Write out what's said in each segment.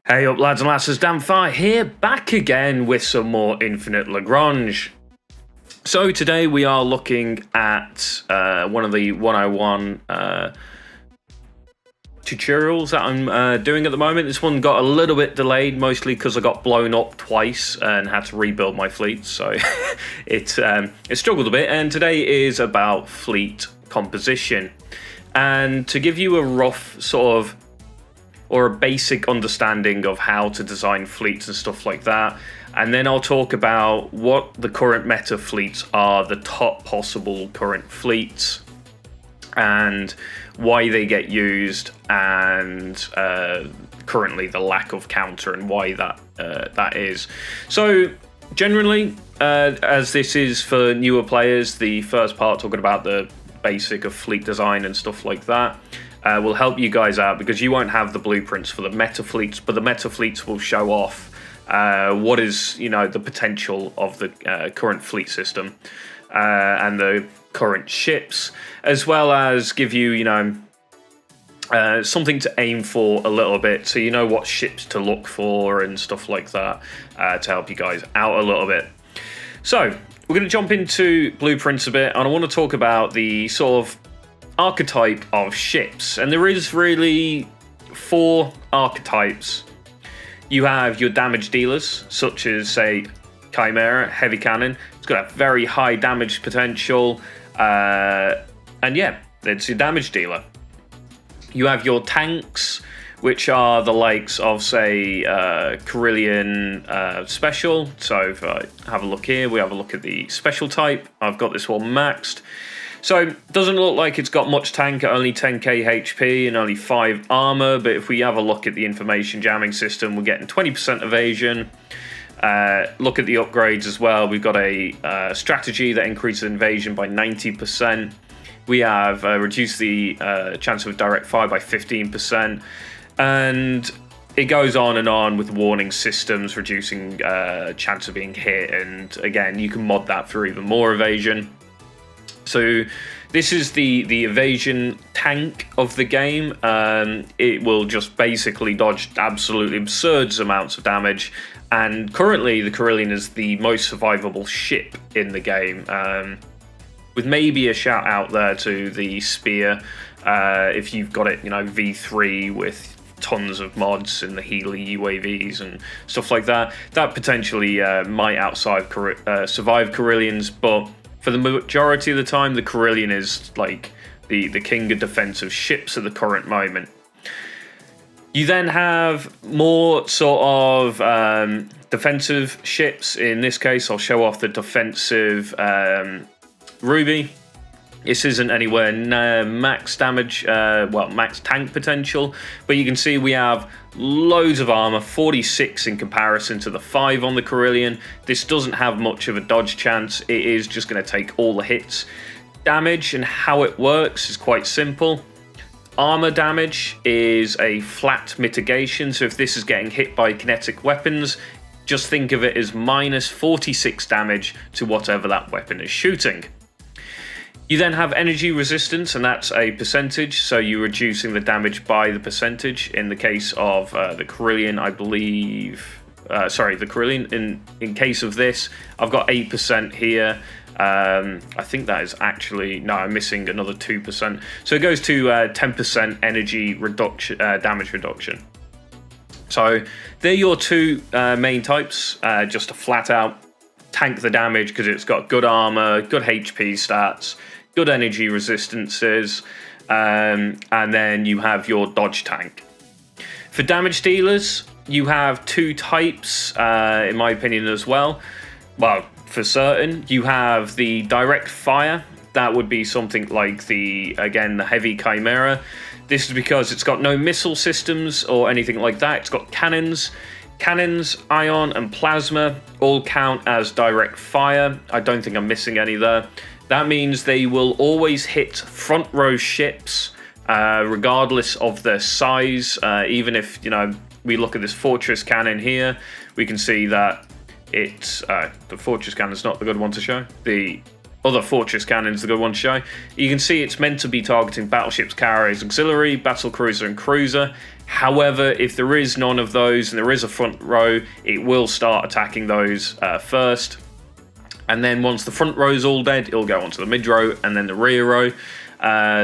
Hey up lads and lasses, Damphyre here, back again with some more Infinite Lagrange. So today we are looking at one of the 101 tutorials that I'm doing at the moment. This one got a little bit delayed, mostly because I got blown up twice and had to rebuild my fleet, so it struggled a bit. And today is about fleet composition. And to give you a rough sort of or a basic understanding of how to design fleets and stuff like that. And then I'll talk about what the current meta fleets are, the top possible current fleets, and why they get used, and currently the lack of counter and why that is. So generally, as this is for newer players, the first part talking about the basic of fleet design and stuff like that, will help you guys out because you won't have the blueprints for the meta fleets, but the meta fleets will show off what is, the potential of the current fleet system and the current ships, as well as give you, something to aim for a little bit, so you know what ships to look for and stuff like that to help you guys out a little bit. So we're going to jump into blueprints a bit, and I want to talk about the sort of archetype of ships, and there is really 4 archetypes. You have your damage dealers, such as say Chimera, heavy cannon. It's got a very high damage potential, and yeah, it's your damage dealer. You have your tanks, which are the likes of say Carillion Special. So if I have a look here, we have a look at the special type. I've got this one maxed. So it doesn't look like it's got much tank at only 10k HP and only 5 armor, but if we have a look at the information jamming system, we're getting 20% evasion. Look at the upgrades as well. We've got a strategy that increases invasion by 90%. We have reduced the chance of direct fire by 15%. And it goes on and on with warning systems, reducing chance of being hit. And again, you can mod that for even more evasion. So this is the evasion tank of the game. It will just basically dodge absolutely absurd amounts of damage. And currently the Carillion is the most survivable ship in the game. With maybe a shout out there to the Spear. If you've got it, V3 with tons of mods and the Healy UAVs and stuff like that. That potentially might survive Carillions, but for the majority of the time, the Carillion is like the king of defensive ships at the current moment. You then have more sort of defensive ships. In this case, I'll show off the defensive Ruby. This isn't anywhere near max damage, max tank potential, but you can see we have loads of armor, 46 in comparison to the 5 on the Carillion. This doesn't have much of a dodge chance. It is just going to take all the hits. Damage and how it works is quite simple. Armor damage is a flat mitigation, so if this is getting hit by kinetic weapons, just think of it as minus 46 damage to whatever that weapon is shooting. You then have energy resistance, and that's a percentage, so you're reducing the damage by the percentage. In the case of the Carillion, I believe... the Carillion, in case of this, I've got 8% here. I think that is actually... No, I'm missing another 2%. So it goes to 10% energy reduction, damage reduction. So they're your 2 main types, just to flat out tank the damage because it's got good armor, good HP stats, good energy resistances, and then you have your dodge tank. For damage dealers, you have 2 types, in my opinion as well. Well, for certain, you have the direct fire. That would be something like the heavy Chimera. This is because it's got no missile systems or anything like that. It's got cannons. Cannons, ion, and plasma all count as direct fire. I don't think I'm missing any there. That means they will always hit front row ships, regardless of their size. Even if, we look at this fortress cannon here, we can see that it's... the fortress cannon's not the good one to show. The other fortress cannon's the good one to show. You can see it's meant to be targeting battleships, carriers, auxiliary, battle cruiser, and cruiser. However, if there is none of those and there is a front row, it will start attacking those first. And then once the front row is all dead, it'll go onto the mid row and then the rear row.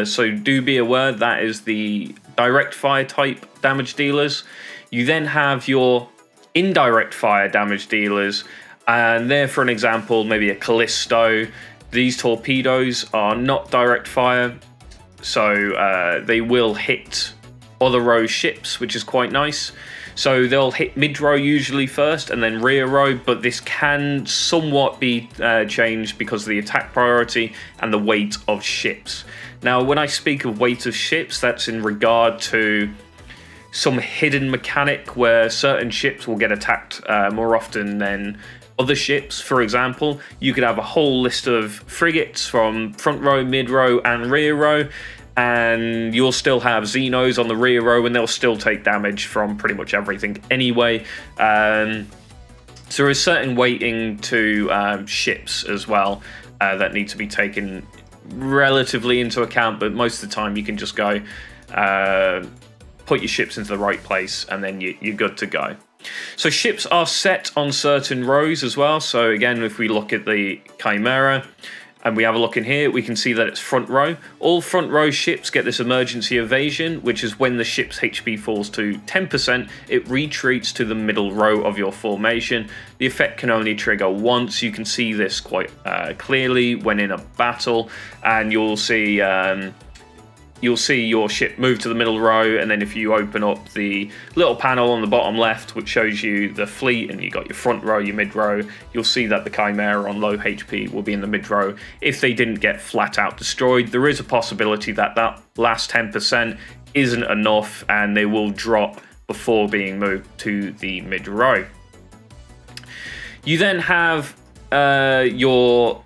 So do be aware that is the direct fire type damage dealers. You then have your indirect fire damage dealers, and there, for an example, maybe a Callisto. These torpedoes are not direct fire, so they will hit other row ships, which is quite nice. So they'll hit mid row usually first and then rear row, but this can somewhat be changed because of the attack priority and the weight of ships. Now, when I speak of weight of ships, that's in regard to some hidden mechanic where certain ships will get attacked more often than other ships. For example, you could have a whole list of frigates from front row, mid row, and rear row, and you'll still have Xenos on the rear row, and they'll still take damage from pretty much everything anyway. So there is certain weighting to ships as well that need to be taken relatively into account, but most of the time you can just go put your ships into the right place and then you're good to go. So ships are set on certain rows as well. So again, if we look at the Chimera and we have a look in here, we can see that it's front row. All front row ships get this emergency evasion, which is when the ship's HP falls to 10%, it retreats to the middle row of your formation. The effect can only trigger once. You can see this quite clearly when in a battle, and you'll see your ship move to the middle row, and then if you open up the little panel on the bottom left, which shows you the fleet, and you got your front row, your mid row, you'll see that the Chimera on low HP will be in the mid row. If they didn't get flat out destroyed, there is a possibility that that last 10% isn't enough, and they will drop before being moved to the mid row. You then have your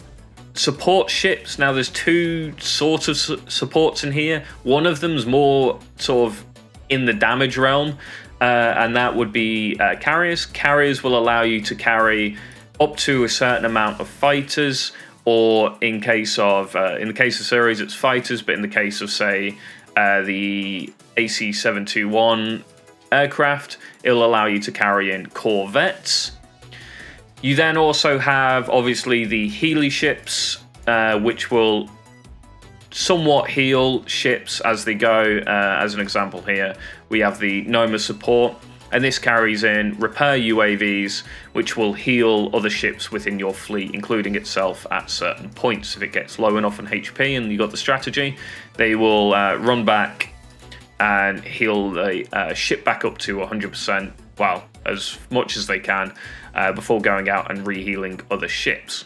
support ships. Now there's two sorts of supports in here. One of them's more sort of in the damage realm, and that would be carriers. Carriers will allow you to carry up to a certain amount of fighters, or in the case of series it's fighters, but in the case of say the AC-721 aircraft, it'll allow you to carry in corvettes. You then also have, obviously, the Healy ships, which will somewhat heal ships as they go. As an example here, we have the Noma support, and this carries in repair UAVs, which will heal other ships within your fleet, including itself at certain points. If it gets low enough on HP and you got the strategy, they will run back and heal the ship back up to 100%, well, as much as they can, before going out and rehealing other ships.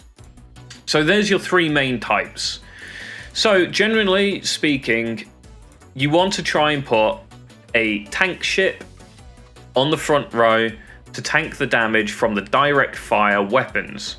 So there's your three main types. So generally speaking, you want to try and put a tank ship on the front row to tank the damage from the direct fire weapons.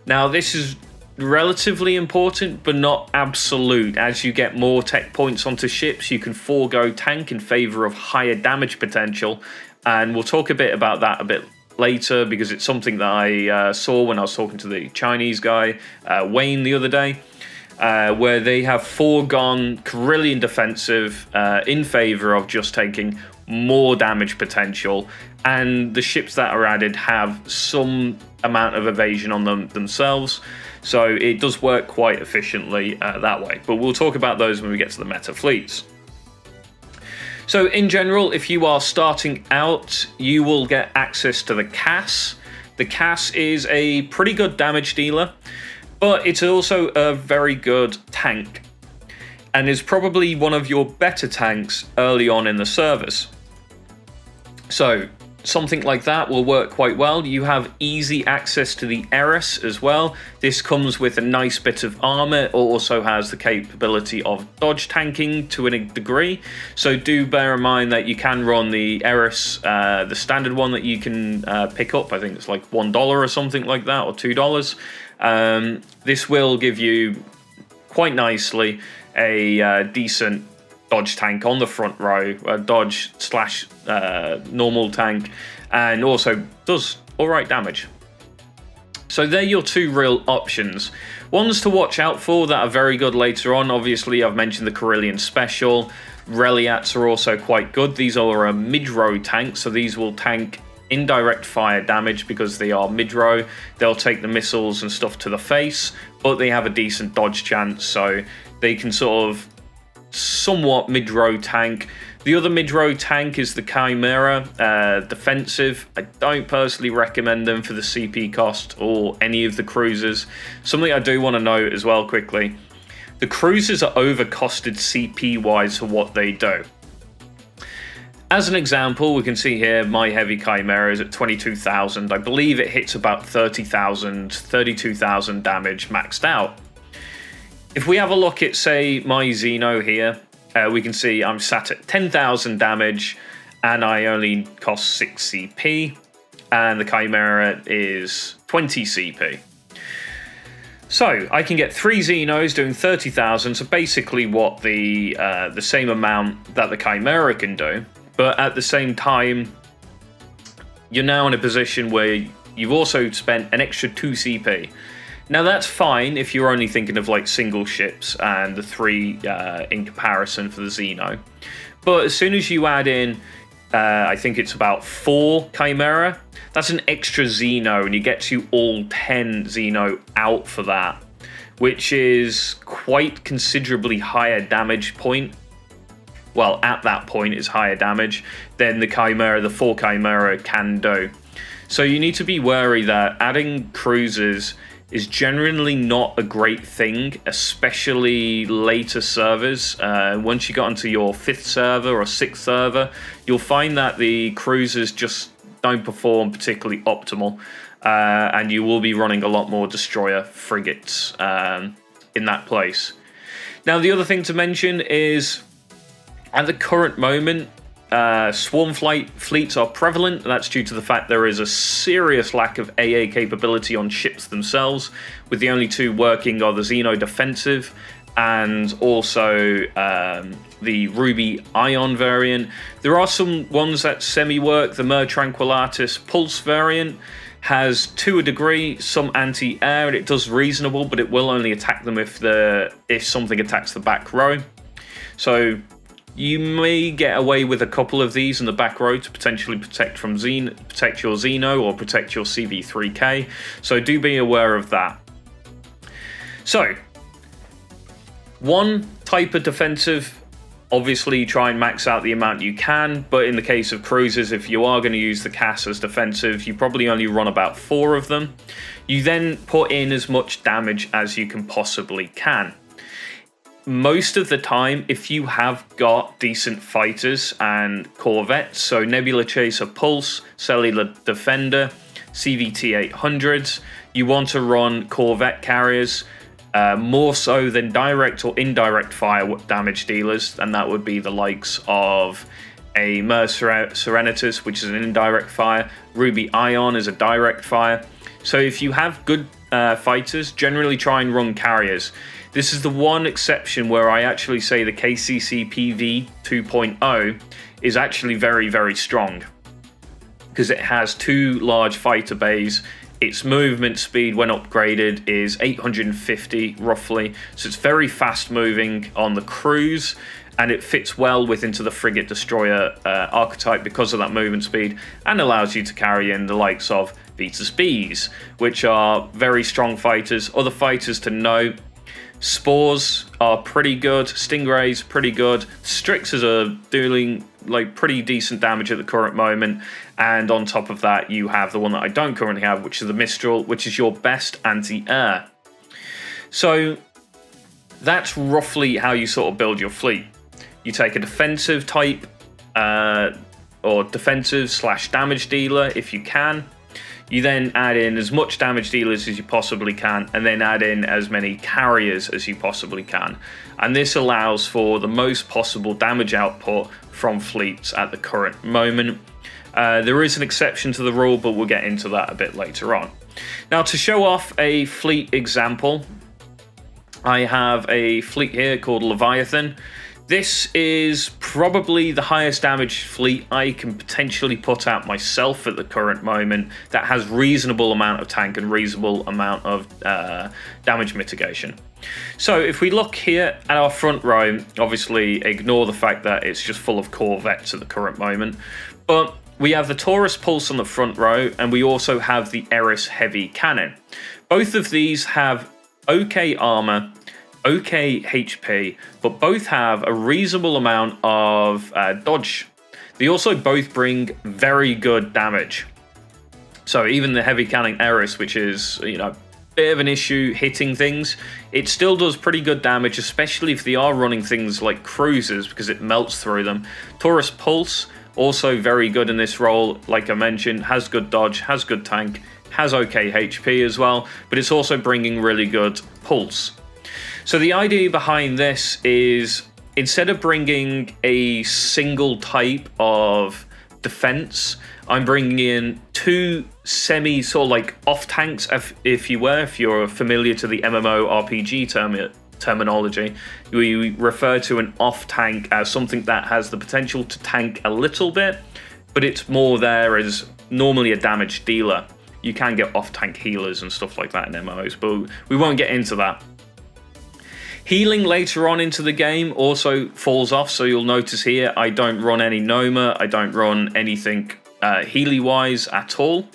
Now this is relatively important, but not absolute. As you get more tech points onto ships, you can forego tank in favor of higher damage potential, and we'll talk a bit about that a bit later, because it's something that I saw when I was talking to the Chinese guy, Wayne, the other day, where they have foregone Carillion defensive in favor of just taking more damage potential, and the ships that are added have some amount of evasion on them themselves, so it does work quite efficiently that way. But we'll talk about those when we get to the meta fleets. So in general, if you are starting out, you will get access to the Cass. The Cass is a pretty good damage dealer, but it's also a very good tank, and is probably one of your better tanks early on in the service. So something like that will work quite well. You have easy access to the Eris as well. This comes with a nice bit of armor. It also has the capability of dodge tanking to a degree. So do bear in mind that you can run the Eris, the standard one that you can pick up. I think it's like $1 or something like that, or $2. This will give you quite nicely a decent dodge tank on the front row, dodge slash normal tank, and also does alright damage. So they're your two real options. Ones to watch out for that are very good later on. Obviously, I've mentioned the Carillion Special. Reliats are also quite good. These are a mid-row tank, so these will tank indirect fire damage because they are mid-row. They'll take the missiles and stuff to the face, but they have a decent dodge chance, so they can sort of somewhat mid-row tank. The other mid-row tank is the Chimera, defensive. I don't personally recommend them for the CP cost or any of the cruisers. Something I do want to note as well quickly. The cruisers are overcosted CP-wise for what they do. As an example, we can see here my heavy Chimera is at 22,000. I believe it hits about 30,000, 32,000 damage maxed out. If we have a look at, say, my Xeno here, we can see I'm sat at 10,000 damage and I only cost 6 CP, and the Chimera is 20 CP. So I can get 3 Xenos doing 30,000, so basically what the same amount that the Chimera can do, but at the same time, you're now in a position where you've also spent an extra 2 CP. Now that's fine if you're only thinking of like single ships and the 3 in comparison for the Xeno. But as soon as you add in, I think it's about 4 Chimera, that's an extra Xeno, and it gets you all 10 Xeno out for that, which is quite considerably higher damage point. Well, at that point is higher damage than the Chimera, the 4 Chimera can do. So you need to be wary that adding cruisers is generally not a great thing, especially later servers. Once you got onto your 5th server or 6th server, you'll find that the cruisers just don't perform particularly optimal, and you will be running a lot more destroyer frigates in that place. Now, the other thing to mention is, at the current moment, swarm fleets are prevalent. That's due to the fact there is a serious lack of AA capability on ships themselves, with the only 2 working are the Xeno defensive and also the Ruby Ion variant. There are some ones that semi-work. The Mer Tranquillatus Pulse variant has, to a degree, some anti-air, and it does reasonable, but it will only attack them if something attacks the back row. So you may get away with a couple of these in the back row to potentially protect your Xeno or protect your CV3K. So do be aware of that. So, one type of defensive, obviously try and max out the amount you can, but in the case of cruisers, if you are going to use the CAS as defensive, you probably only run about 4 of them. You then put in as much damage as you can possibly can. Most of the time, if you have got decent fighters and corvettes, so Nebula Chaser Pulse, Cellular Defender, CVT 800s, you want to run corvette carriers, more so than direct or indirect fire damage dealers, and that would be the likes of a Mer Serenatus, which is an indirect fire. Ruby Ion is a direct fire. So if you have good fighters, generally try and run carriers. This is the one exception where I actually say the KCCPV 2.0 is actually very, very strong, because it has 2 large fighter bays. Its movement speed, when upgraded, is 850 roughly, so it's very fast moving on the cruise, and it fits well into the frigate destroyer archetype because of that movement speed, and allows you to carry in the likes of Vetus Bs, which are very strong fighters. Other fighters to note: Spores are pretty good, Stingrays pretty good, Strixers are doing like pretty decent damage at the current moment, and on top of that you have the one that I don't currently have, which is the Mistral, which is your best anti-air. So that's roughly how you sort of build your fleet. You take a defensive type or defensive / damage dealer if you can. You then add in as much damage dealers as you possibly can, and then add in as many carriers as you possibly can. And this allows for the most possible damage output from fleets at the current moment. There is an exception to the rule, but we'll get into that a bit later on. Now, to show off a fleet example, I have a fleet here called Leviathan. This is probably the highest damage fleet I can potentially put out myself at the current moment that has reasonable amount of tank and reasonable amount of damage mitigation. So if we look here at our front row, obviously ignore the fact that it's just full of Corvettes at the current moment, but we have the Taurus Pulse on the front row, and we also have the Eris Heavy Cannon. Both of these have okay armor, okay HP, but both have a reasonable amount of dodge. They also both bring very good damage. So even the Heavy Cannon Eris, which is, you know, bit of an issue hitting things, it still does pretty good damage, especially if they are running things like cruisers, because it melts through them. Taurus Pulse, also very good in this role, like I mentioned, has good dodge, has good tank, has okay HP as well, but it's also bringing really good pulse. So the idea behind this is, instead of bringing a single type of defense, I'm bringing in two semi sort of like off tanks, if you're familiar to the MMORPG terminology. We refer to an off tank as something that has the potential to tank a little bit, but it's more there as normally a damage dealer. You can get off tank healers and stuff like that in MMOs, but we won't get into that. Healing later on into the game also falls off, so you'll notice here I don't run any Noma, I don't run anything Healy-wise at all.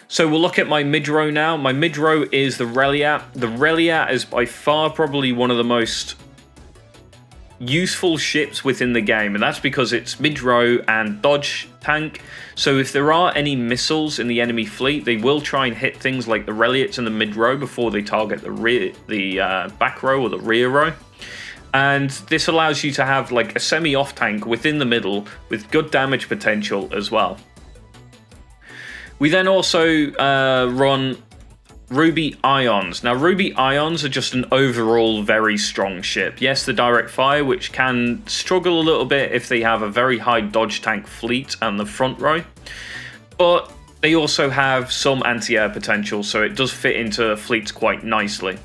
So we'll look at my mid-row now. My mid-row is the Reliat. The Reliat is by far probably one of the most useful ships within the game, and that's because it's mid-row and dodge tank. So if there are any missiles in the enemy fleet, they will try and hit things like the Reliats in the mid-row before they target the back row or the rear row. And this allows you to have like a semi-off tank within the middle with good damage potential as well. We then also run Ruby Ions. Now, Ruby Ions are just an overall very strong ship. Yes, the direct fire, which can struggle a little bit if they have a very high dodge tank fleet on the front row, but they also have some anti-air potential, so it does fit into fleets quite nicely.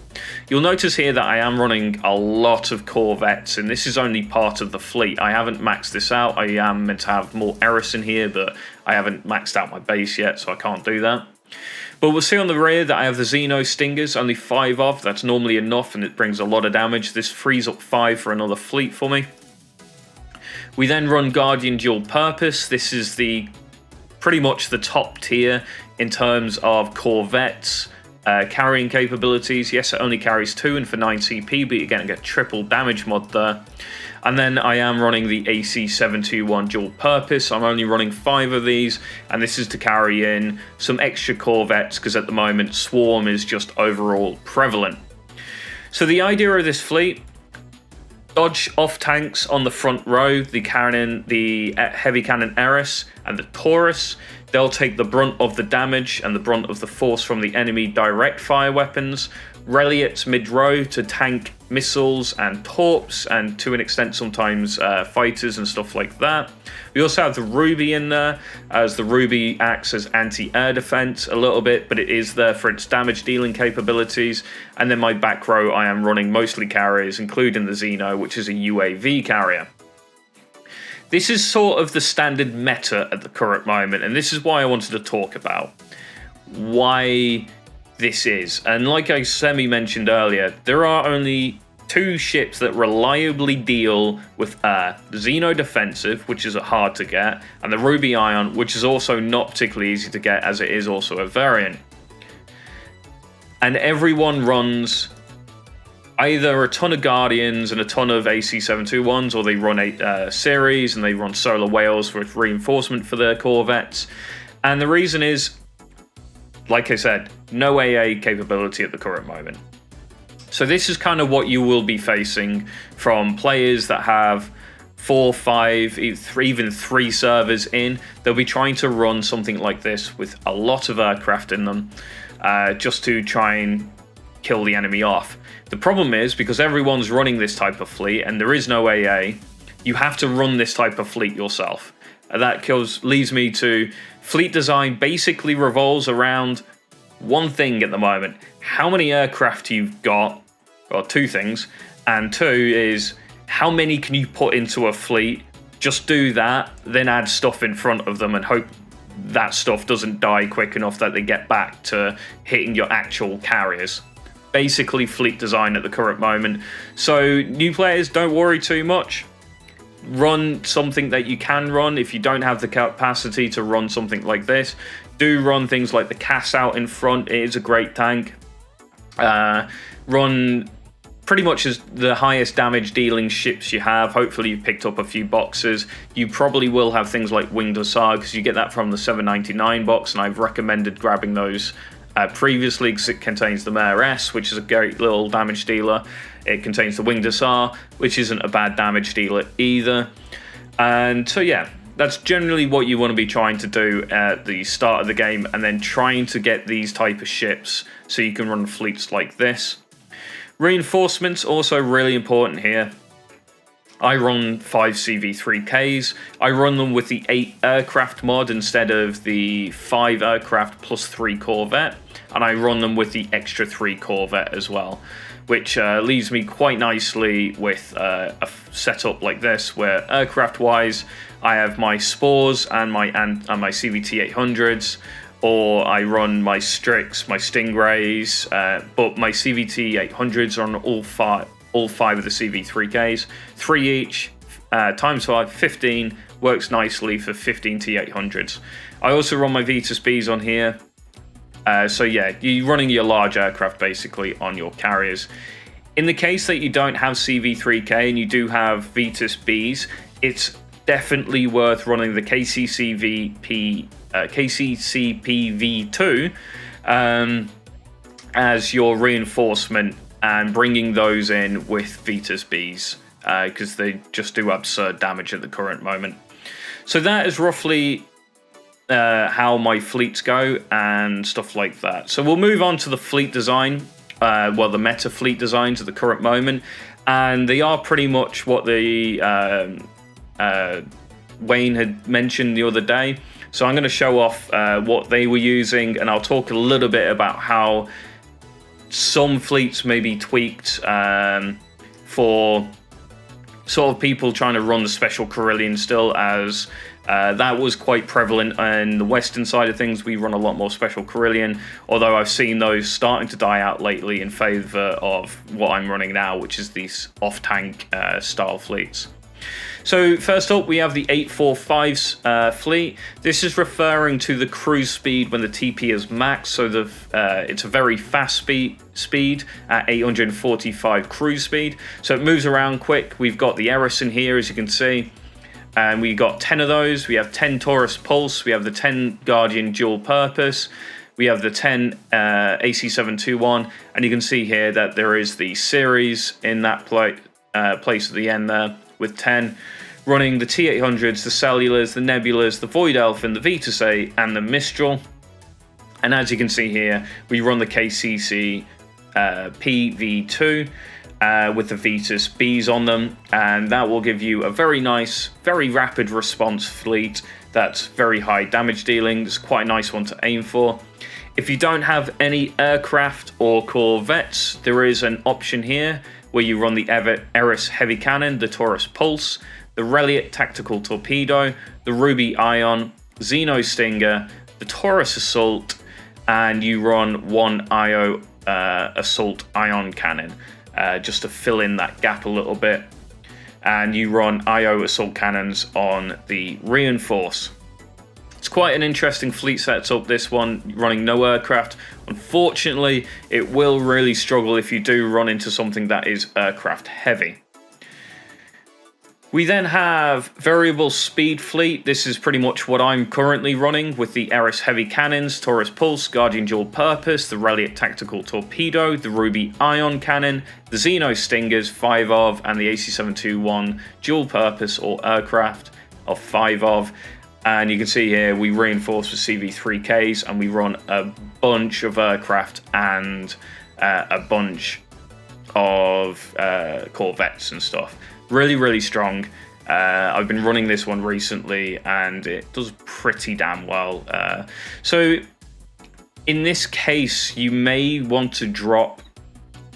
You'll notice here that I am running a lot of Corvettes, and this is only part of the fleet. I haven't maxed this out. I am meant to have more Eris in here, but I haven't maxed out my base yet, so I can't do that. But we'll see on the rear that I have the Xeno Stingers, only 5 of. That's normally enough, and it brings a lot of damage. This frees up 5 for another fleet for me. We then run Guardian Dual Purpose. This is pretty much the top tier in terms of Corvettes carrying capabilities. Yes, it only carries 2 and for 9 CP, but you're going to get triple damage mod there. And then I am running the AC721 Dual Purpose. I'm only running 5 of these, and this is to carry in some extra Corvettes, because at the moment Swarm is just overall prevalent. So the idea of this fleet: dodge off tanks on the front row, the cannon, the Heavy Cannon Eris and the Taurus. They'll take the brunt of the damage and the brunt of the force from the enemy direct fire weapons. Reliats mid-row to tank missiles and torps, and to an extent sometimes fighters and stuff like that. We also have the Ruby in there, as the Ruby acts as anti-air defense a little bit, but it is there for its damage dealing capabilities. And then my back row, I am running mostly carriers, including the Xeno, which is a UAV carrier. This is sort of the standard meta at the current moment, and this is why I wanted to talk about why this is. And like I semi-mentioned earlier, there are only 2 ships that reliably deal with air. The Xeno Defensive, which is hard to get, and the Ruby Ion, which is also not particularly easy to get, as it is also a variant. And everyone runs either a ton of Guardians and a ton of AC721s, or they run a series and they run Solar Whales for reinforcement for their Corvettes. And the reason is, like I said, no AA capability at the current moment. So this is kind of what you will be facing from players that have 4, 5, even 3 servers in. They'll be trying to run something like this with a lot of aircraft in them, just to try and kill the enemy off. The problem is, because everyone's running this type of fleet and there is no AA, you have to run this type of fleet yourself. And that leads me to fleet design basically revolves around one thing at the moment: how many aircraft you've got, or 2 things, and 2 is how many can you put into a fleet? Just do that, then add stuff in front of them and hope that stuff doesn't die quick enough that they get back to hitting your actual carriers. Basically fleet design at the current moment. So new players, don't worry too much. Run something that you can run. If you don't have the capacity to run something like this, do run things like the Cass out in front. It is a great tank. Run pretty much as the highest damage dealing ships you have. Hopefully you've picked up a few boxes. You probably will have things like Winged Hussar, because you get that from the 799 box, and I've recommended grabbing those previously because it contains the Mare S, which is a great little damage dealer. It contains the Winged Hussar, which isn't a bad damage dealer either. And so yeah, that's generally what you want to be trying to do at the start of the game, and then trying to get these type of ships so you can run fleets like this. Reinforcements also really important here. I run 5 CV3Ks. I run them with the 8 aircraft mod instead of the 5 aircraft plus 3 Corvette, and I run them with the extra 3 Corvette as well, which leaves me quite nicely with a setup like this, where aircraft-wise, I have my Spores and my CVT-800s, or I run my Strix, my Stingrays, but my CVT-800s are on all five of the CV3Ks. 3 each, times 5, 15, works nicely for 15 T-800s. I also run my Vetus Bs on here. So yeah, you're running your large aircraft basically on your carriers. In the case that you don't have CV3K and you do have Vetus Bs, it's definitely worth running the KCCPV2 as your reinforcement, and bringing those in with Vetus Bs, because they just do absurd damage at the current moment. So that is roughly how my fleets go and stuff like that. So we'll move on to the fleet design, well, the meta fleet designs at the current moment, and they are pretty much what the Wayne had mentioned the other day. So I'm going to show off what they were using, and I'll talk a little bit about how some fleets may be tweaked for sort of people trying to run the special Carillion still, as that was quite prevalent in the western side of things. We run a lot more special Carillion, although I've seen those starting to die out lately in favour of what I'm running now, which is these off-tank style fleets. So first up, we have the 845's fleet. This is referring to the cruise speed when the TP is max. So it's a very fast speed at 845 cruise speed. So it moves around quick. We've got the Eris in here, as you can see. And we got 10 of those. We have 10 Taurus Pulse. We have the 10 Guardian Dual Purpose. We have the 10 AC721. And you can see here that there is the series in that place at the end there, with 10, running the T-800s, the Cellulars, the Nebulas, the Void Elfin, the Vetus A, and the Mistral. And as you can see here, we run the KCC PV2 with the Vetus Bs on them, and that will give you a very nice, very rapid response fleet that's very high damage dealing. It's quite a nice one to aim for. If you don't have any aircraft or corvettes, there is an option here where you run the Eris Heavy Cannon, the Taurus Pulse, the Reliant Tactical Torpedo, the Ruby Ion, Xeno Stinger, the Taurus Assault, and you run one IO Assault Ion Cannon, just to fill in that gap a little bit. And you run IO Assault Cannons on the Reinforce. It's quite an interesting fleet setup, this one, running no aircraft. Unfortunately, it will really struggle if you do run into something that is aircraft heavy. We then have Variable Speed Fleet. This is pretty much what I'm currently running, with the Eris Heavy Cannons, Taurus Pulse, Guardian Dual Purpose, the Reliant Tactical Torpedo, the Ruby Ion Cannon, the Xeno Stingers, 5 of, and the AC721 Dual Purpose or Aircraft of 5 of. And you can see here we reinforce with CV3Ks, and we run a bunch of aircraft and a bunch of corvettes and stuff. Really, really strong. I've been running this one recently, and it does pretty damn well. So in this case, you may want to drop,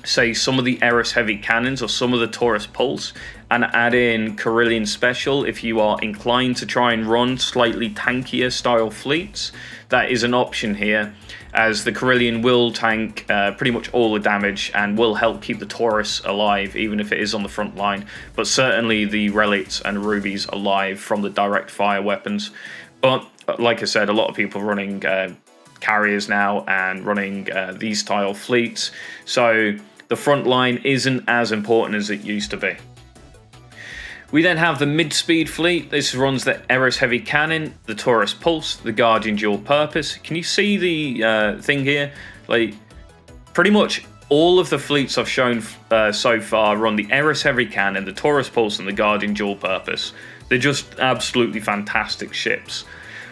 say, some of the Eris Heavy Cannons or some of the Taurus Pulse, and add in Carillion Special if you are inclined to try and run slightly tankier style fleets. That is an option here, as the Carillion will tank pretty much all the damage and will help keep the Taurus alive, even if it is on the front line, but certainly the Relics and Rubies alive from the direct fire weapons. But like I said, a lot of people running carriers now and running these style fleets, so the front line isn't as important as it used to be. We then have the mid-speed fleet. This runs the Eris Heavy Cannon, the Taurus Pulse, the Guardian Dual Purpose. Can you see the thing here? Like, pretty much all of the fleets I've shown so far run the Eris Heavy Cannon, the Taurus Pulse, and the Guardian Dual Purpose. They're just absolutely fantastic ships.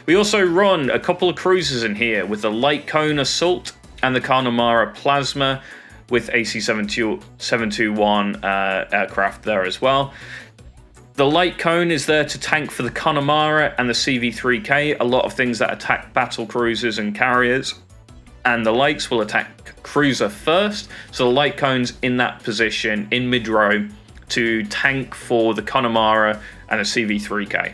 We also run a couple of cruisers in here with the Light Cone Assault and the Connemara Plasma with AC-721 aircraft there as well. The Light Cone is there to tank for the Connemara and the CV-3K, a lot of things that attack battle cruisers and carriers, and the Lights will attack cruiser first, so the Light Cone's in that position in mid-row to tank for the Connemara and the CV-3K.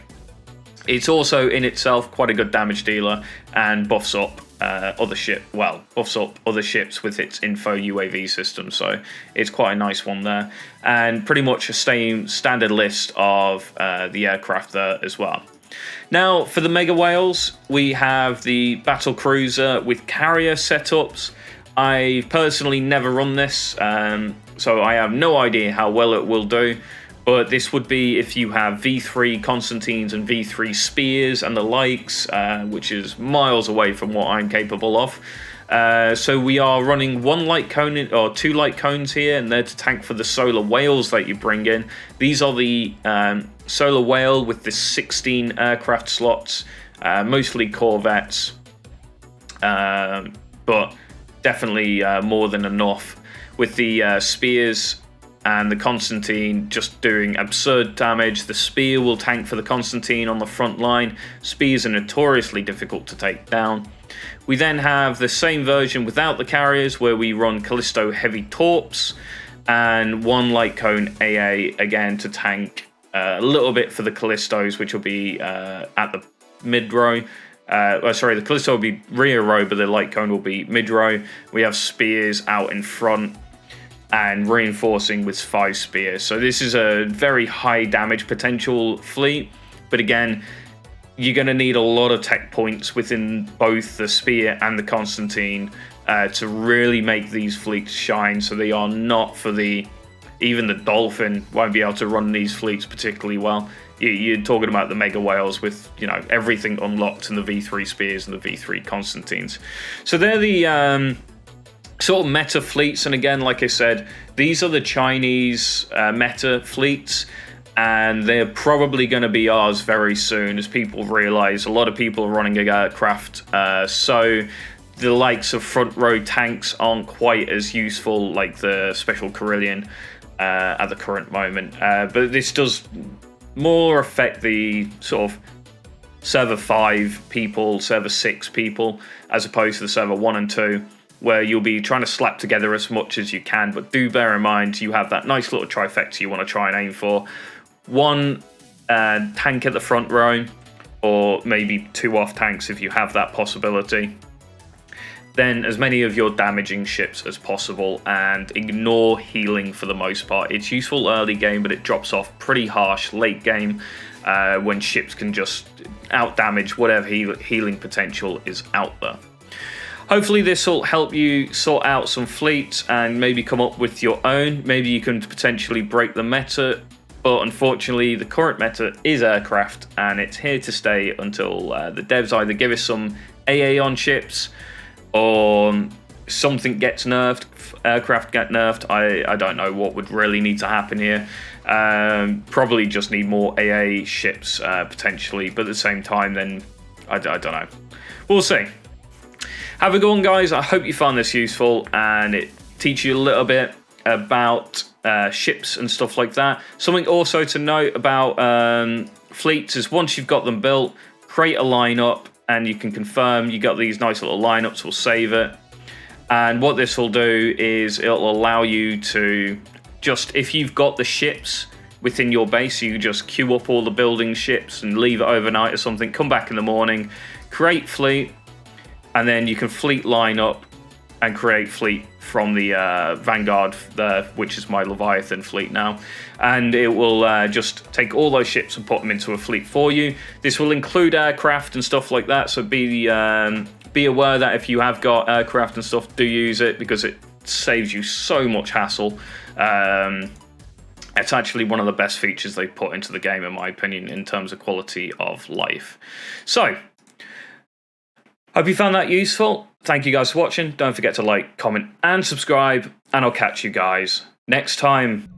It's also in itself quite a good damage dealer and buffs up other ships with its info UAV system, so it's quite a nice one there, and pretty much the same standard list of the aircraft there as well. Now for the Mega Whales, we have the battle cruiser with carrier setups. I've personally never run this, so I have no idea how well it will do. But this would be if you have V3 Constantines and V3 Spears and the likes, which is miles away from what I'm capable of. So we are running one light cone or two light cones here, and they're to tank for the Solar Whales that you bring in. These are the Solar Whale with the 16 aircraft slots, mostly corvettes, but definitely more than enough. With the Spears and the Constantine just doing absurd damage. The Spear will tank for the Constantine on the front line. Spears are notoriously difficult to take down. We then have the same version without the carriers, where we run Callisto Heavy Torps and one Light Cone AA again to tank a little bit for the Callistos, which will be at the mid-row. The Callisto will be rear row, but the Light Cone will be mid-row. We have Spears out in front and reinforcing with 5 Spears. So this is a very high damage potential fleet, but again, you're going to need a lot of tech points within both the Spear and the Constantine to really make these fleets shine. So they are not for even the Dolphin won't be able to run these fleets particularly well. You're talking about the Mega Whales with, everything unlocked in the V3 Spears and the V3 Constantines. So they're the sort of meta fleets, and again, like I said, these are the Chinese meta fleets, and they're probably going to be ours very soon, as people realize a lot of people are running aircraft, so the likes of front row tanks aren't quite as useful like the Special Carillion at the current moment, but this does more affect the sort of server 5 people, server 6 people, as opposed to the server 1 and 2, where you'll be trying to slap together as much as you can. But do bear in mind, you have that nice little trifecta you want to try and aim for. One tank at the front row, or maybe 2 off tanks if you have that possibility. Then as many of your damaging ships as possible, and ignore healing for the most part. It's useful early game, but it drops off pretty harsh late game when ships can just out damage whatever healing potential is out there. Hopefully this will help you sort out some fleets and maybe come up with your own. Maybe you can potentially break the meta, but unfortunately the current meta is aircraft, and it's here to stay until the devs either give us some AA on ships or something gets nerfed, aircraft get nerfed. I don't know what would really need to happen here. Probably just need more AA ships potentially, but at the same time then I don't know. We'll see. Have a good one, guys. I hope you found this useful and it teaches you a little bit about ships and stuff like that. Something also to note about fleets is once you've got them built, create a lineup and you can confirm you got these nice little lineups. We'll save it. And what this will do is it'll allow you to just, if you've got the ships within your base. You just queue up all the building ships and leave it overnight or something. Come back in the morning, create fleet, and then you can fleet line up and create fleet from the Vanguard, which is my Leviathan fleet now. And it will just take all those ships and put them into a fleet for you. This will include aircraft and stuff like that, so be aware that if you have got aircraft and stuff, do use it, because it saves you so much hassle. It's actually one of the best features they've put into the game, in my opinion, in terms of quality of life. So, hope you found that useful. Thank you guys for watching. Don't forget to like, comment, and subscribe, and I'll catch you guys next time.